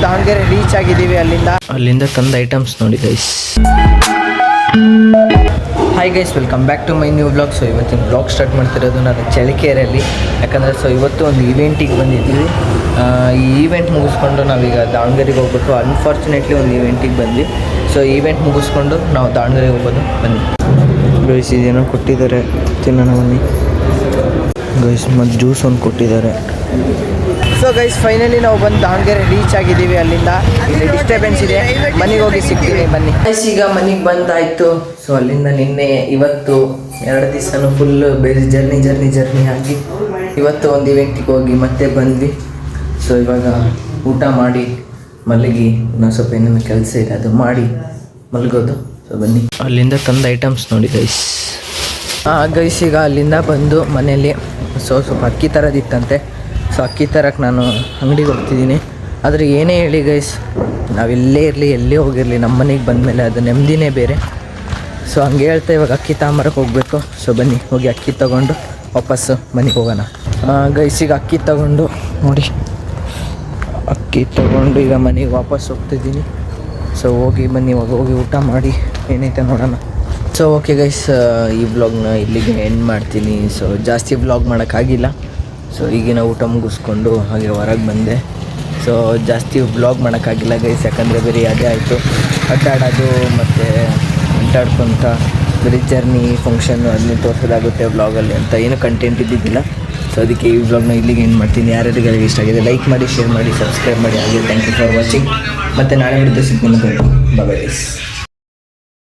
Davanagere reach ಆಗಿದ್ದೀವಿ. ಅಲ್ಲಿಂದ ತಂದ ಐಟಮ್ಸ್ ನೋಡಿ guys. Hi guys, welcome back to my new vlog. So ಇವತ್ತಿನ ವ್ಲಾಗ್ ಸ್ಟಾರ್ಟ್ ಮಾಡ್ತಿರೋದು ನಾನು ಚಳ್ಳಕೆರೆಯಲ್ಲಿ. ಯಾಕಂದರೆ ಇವತ್ತು ಒಂದು ಇವೆಂಟಿಗೆ ಬಂದಿದ್ದೀವಿ. ಈ ಈವೆಂಟ್ ಮುಗಿಸ್ಕೊಂಡು ನಾವೀಗ ದಾವಣಗೆರೆಗೆ ಹೋಗ್ಬೇಕು. ಅನ್ಫಾರ್ಚುನೇಟ್ಲಿ ಒಂದು ಇವೆಂಟಿಗೆ ಬಂದ್ವಿ. ಸೊ ಈವೆಂಟ್ ಮುಗಿಸ್ಕೊಂಡು ನಾವು ದಾವಣಗೆರೆಗೆ ಹೋಗೋದು. ಬನ್ನಿ ಗೈಸ್, ಇದೇನೋ ಕೊಟ್ಟಿದ್ದಾರೆ, ತಿನ್ನೋಣ ಬನ್ನಿ ಗೈಸ್. ಮತ್ತು ಜ್ಯೂಸ್ ಒಂದು ಕೊಟ್ಟಿದ್ದಾರೆ. ಸೊ ಗೈಸ್, ಫೈನಲಿ ನಾವು ಬಂದು ದಾವಣಗೆರೆ ರೀಚ್ ಆಗಿದ್ದೀವಿ. ಇಲ್ಲಿ ಡಿಸ್ಟರ್ಬೆನ್ಸ್ ಇದೆ, ಮನೆಗೆ ಹೋಗಿ ಸಿಗ್ತೀನಿ ಬನ್ನಿ ಗೈಸ್. ಈಗ ಮನೆಗೆ ಬಂದಾಯಿತು. ಸೊ ಅಲ್ಲಿಂದ ನಿನ್ನೆ ಇವತ್ತು 2 ದಿವಸನೂ ಫುಲ್ ಜರ್ನಿ ಆಗಿ ಇವತ್ತು ಒಂದು ಇವೆಂಟಿಗೆ ಹೋಗಿ ಮತ್ತೆ ಬಂದ್ವಿ. ಸೊ ಇವಾಗ ಊಟ ಮಾಡಿ ಮಲಗಿ ಇನ್ನೊಂದು ಸ್ವಲ್ಪ ಏನೇನು ಕೆಲಸ ಇದೆ ಅದು ಮಾಡಿ ಮಲಗೋದು. ಸೊ ಬನ್ನಿ. ಅಲ್ಲಿಂದ ತಂದ ಐಟಮ್ಸ್ ನೋಡಿ ಗೈಸ್. ಗೈಸ್, ಈಗ ಅಲ್ಲಿಂದ ಬಂದು ಮನೆಯಲ್ಲಿ ಸ್ವಲ್ಪ ಅಕ್ಕಿ ತರೋದಿತ್ತಂತೆ. ಸೊ ಅಕ್ಕಿ ತರಕ್ಕೆ ನಾನು ಅಂಗಡಿಗೆ ಹೋಗ್ತಿದ್ದೀನಿ. ಆದರೆ ಏನೇ ಹೇಳಿ ಗೈಸ್, ನಾವೆಲ್ಲೇ ಇರಲಿ ಎಲ್ಲೇ ಹೋಗಿರಲಿ ನಮ್ಮ ಮನೆಗೆ ಬಂದಮೇಲೆ ಅದು ನೆಮ್ಮದಿನೇ ಬೇರೆ. ಸೊ ಹಂಗೆ ಹೇಳ್ತಾ ಇವಾಗ ಅಕ್ಕಿ ತಗೊಂಬರಕ್ಕೆ ಹೋಗಬೇಕು. ಸೊ ಬನ್ನಿ ಹೋಗಿ ಅಕ್ಕಿ ತೊಗೊಂಡು ವಾಪಸ್ಸು ಮನೆಗೆ ಹೋಗೋಣ. ಗೈಸ್, ಈಗ ಅಕ್ಕಿ ತೊಗೊಂಡು ನೋಡಿ, ಅಕ್ಕಿ ತೊಗೊಂಡು ಈಗ ಮನೆಗೆ ವಾಪಸ್ ಹೋಗ್ತಿದ್ದೀನಿ. ಸೊ ಹೋಗಿ ಬನ್ನಿ, ಇವಾಗ ಹೋಗಿ ಊಟ ಮಾಡಿ ಏನೈತೆ ನೋಡೋಣ. ಸೊ ಓಕೆ ಗೈಸ್, ಈ ವ್ಲಾಗ್ನ ಇಲ್ಲಿಗೆ ಎಂಡ್ ಮಾಡ್ತೀನಿ. ಸೊ ಜಾಸ್ತಿ ವ್ಲಾಗ್ ಮಾಡೋಕ್ಕಾಗಿಲ್ಲ. ಸೊ ಈಗಿನ ಊಟ ಮುಗಿಸ್ಕೊಂಡು ಹಾಗೆ ಹೊರಗೆ ಬಂದೆ. ಸೊ ಜಾಸ್ತಿ ವ್ಲಾಗ್ ಮಾಡೋಕ್ಕಾಗಿಲ್ಲ ಗೈಸ್, ಯಾಕಂದರೆ ಬರೀ ಅದೇ ಆಯಿತು, ಅಡ್ಡಾಡೋದು ಮತ್ತು ಅಡ್ಡಾಡ್ಕೊತ ಬರೀ ಜರ್ನಿ ಫಂಕ್ಷನ್ನು ಅದನ್ನ ತೋರಿಸೋದಾಗುತ್ತೆ ವ್ಲಾಗಲ್ಲಿ ಅಂತ ಏನು ಕಂಟೆಂಟ್ ಇದ್ದಿದ್ದಿಲ್ಲ. ಸೊ ಅದಕ್ಕೆ ಈ ವ್ಲಾಗ್ನ ಇಲ್ಲಿಗೆ ಎಂಡ್ ಮಾಡ್ತೀನಿ. ಯಾರ್ಯಾರಿಗೆಲ್ಲ ಇಷ್ಟ ಆಗಿದೆ ಲೈಕ್ ಮಾಡಿ, ಶೇರ್ ಮಾಡಿ, ಸಬ್ಸ್ಕ್ರೈಬ್ ಮಾಡಿ. ಹಾಗೆ ಥ್ಯಾಂಕ್ ಯು ಫಾರ್ ವಾಚಿಂಗ್. ಮತ್ತು ನಾಳೆ ಬಿಡುತ್ತೆ ಸಿಗ್ತೀನಿ. Bye guys.